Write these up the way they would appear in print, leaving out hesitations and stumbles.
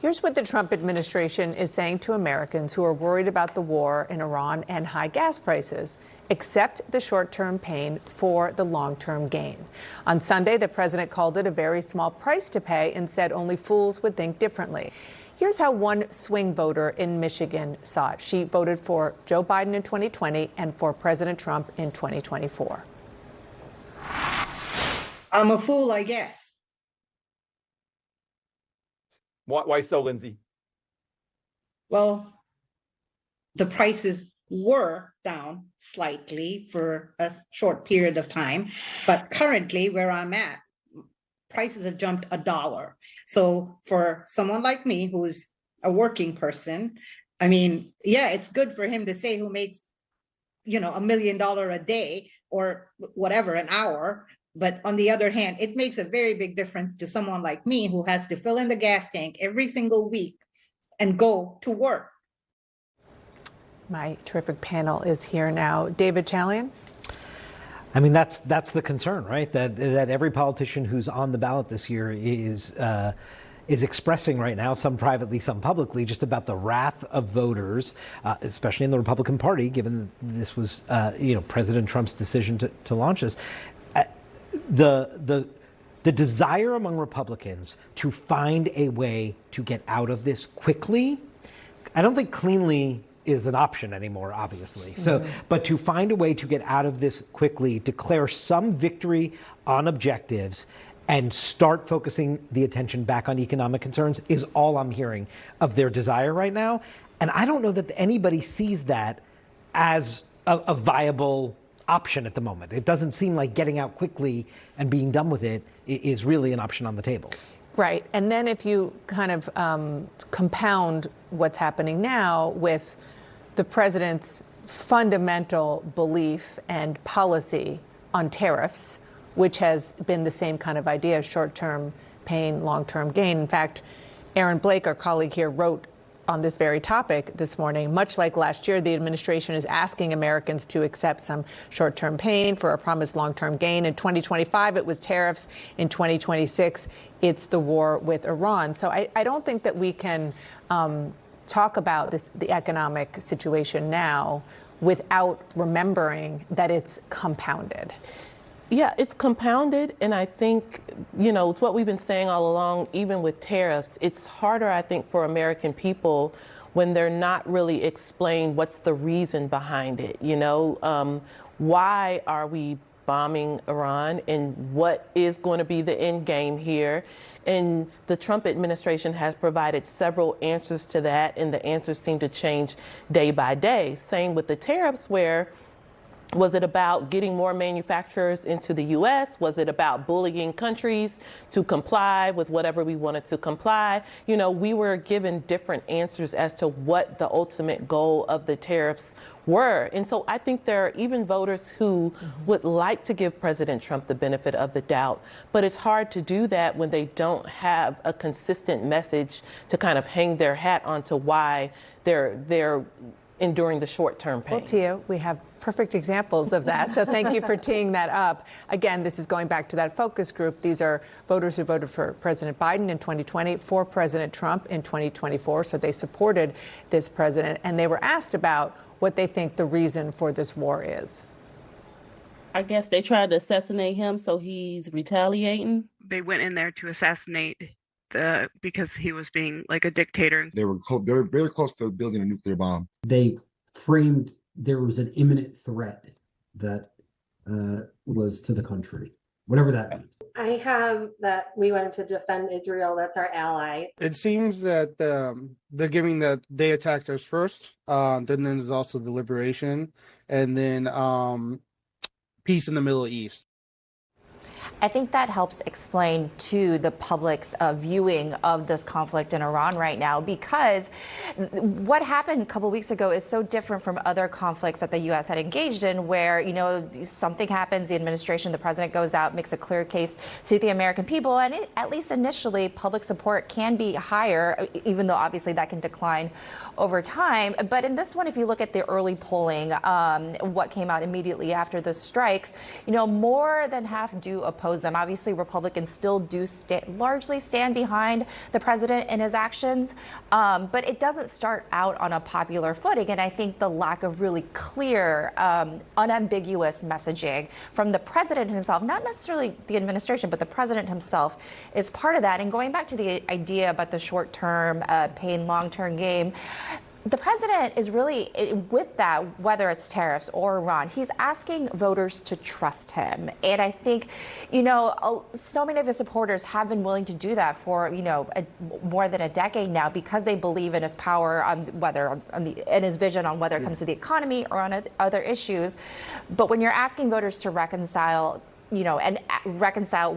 Here's what the Trump administration is saying to Americans who are worried about the war in Iran and high gas prices. Accept the short-term pain for the long-term gain. On Sunday, the president called it a very small price to pay and said only fools would think differently. Here's how one swing voter in Michigan saw it. She voted for Joe Biden in 2020 and for President Trump in 2024. I'm a fool, I guess. Why so, Lindsay? Well, the prices were down slightly for a short period of time, but currently where I'm at, prices have jumped $1. So for someone like me, who's a working person, I mean, yeah, it's good for him to say who makes, $1 million a day or whatever, an hour. But on the other hand, it makes a very big difference to someone like me who has to fill in the gas tank every single week and go to work. My terrific panel is here now. David Chalian. I mean, that's the concern, right? That every politician who's on the ballot this year is expressing right now, some privately, some publicly, just about the wrath of voters, especially in the Republican Party, given this was, President Trump's decision to launch this. The desire among Republicans to find a way to get out of this quickly, I don't think cleanly is an option anymore, obviously. So, but to find a way to get out of this quickly, declare some victory on objectives, and start focusing the attention back on economic concerns is all I'm hearing of their desire right now. And I don't know that anybody sees that as a viable option at the moment. It doesn't seem like getting out quickly and being done with it is really an option on the table. Right. And then if you kind of compound what's happening now with the president's fundamental belief and policy on tariffs, which has been the same kind of idea, short-term pain, long-term gain. In fact, Aaron Blake, our colleague here, wrote on this very topic this morning, much like last year, the administration is asking Americans to accept some short-term pain for a promised long-term gain. In 2025, it was tariffs. In 2026, it's the war with Iran. So I don't think that we can talk about the economic situation now without remembering that it's compounded. Yeah, it's compounded, and I think, it's what we've been saying all along, even with tariffs. It's harder, I think, for American people when they're not really explained what's the reason behind it. Why are we bombing Iran, and what is going to be the end game here? And the Trump administration has provided several answers to that, and the answers seem to change day by day. Same with the tariffs, where was it about getting more manufacturers into the U.S.? Was it about bullying countries to comply with whatever we wanted to comply? We were given different answers as to what the ultimate goal of the tariffs were. And so I think there are even voters who would like to give President Trump the benefit of the doubt, but it's hard to do that when they don't have a consistent message to kind of hang their hat onto why they're enduring the short-term pain. Well, Tia, we have perfect examples of that. So thank you for teeing that up. Again, this is going back to that focus group. These are voters who voted for President Biden in 2020, for President Trump in 2024. So they supported this president, and they were asked about what they think the reason for this war is. I guess they tried to assassinate him, so he's retaliating. They went in there to assassinate because he was being like a dictator. They were very, very close to building a nuclear bomb. They framed there was an imminent threat that was to the country, whatever that means. I have that we wanted to defend Israel. That's our ally. It seems that they're giving that they attacked us first. Then there's also the liberation, and then peace in the Middle East. I think that helps explain to the public's viewing of this conflict in Iran right now, because what happened a couple weeks ago is so different from other conflicts that the U.S. had engaged in, where, something happens, the administration, the president goes out, makes a clear case to the American people, and at least initially, public support can be higher, even though obviously that can decline over time. But in this one, if you look at the early polling, what came out immediately after the strikes, more than half do oppose oppose them. Obviously, Republicans still do largely stand behind the president and his actions, but it doesn't start out on a popular footing. And I think the lack of really clear, unambiguous messaging from the president himself, not necessarily the administration, but the president himself, is part of that. And going back to the idea about the short-term pain, long-term game, the president is really, with that, whether it's tariffs or Iran, he's asking voters to trust him. And I think, so many of his supporters have been willing to do that for, more than a decade now, because they believe in his power, and his vision on whether it comes to the economy or on other issues. But when you're asking voters to reconcile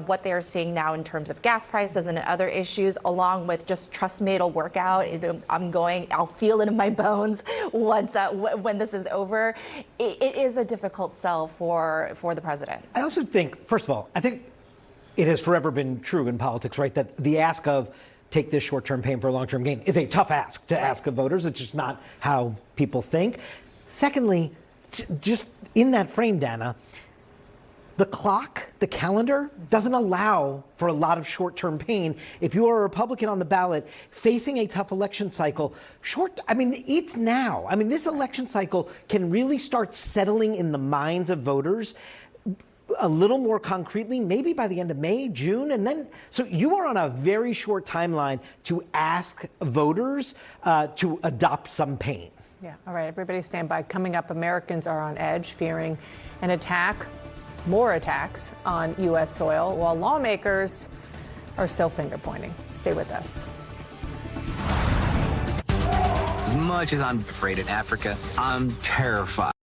what they're seeing now in terms of gas prices and other issues, along with just trust me, it'll work out. I'll feel it in my bones once when this is over. It is a difficult sell for the president. I also think, first of all, I think it has forever been true in politics, right, that the ask of take this short-term pain for a long-term gain is a tough ask to ask of voters. It's just not how people think. Secondly, just in that frame, Dana, the clock, the calendar, doesn't allow for a lot of short-term pain. If you are a Republican on the ballot facing a tough election cycle, it's now. This election cycle can really start settling in the minds of voters a little more concretely, maybe by the end of May, June, and then, so you are on a very short timeline to ask voters to adopt some pain. Yeah, all right, everybody stand by. Coming up, Americans are on edge, fearing an attack, more attacks on U.S. soil, while lawmakers are still finger-pointing. Stay with us. As much as I'm afraid in Africa, I'm terrified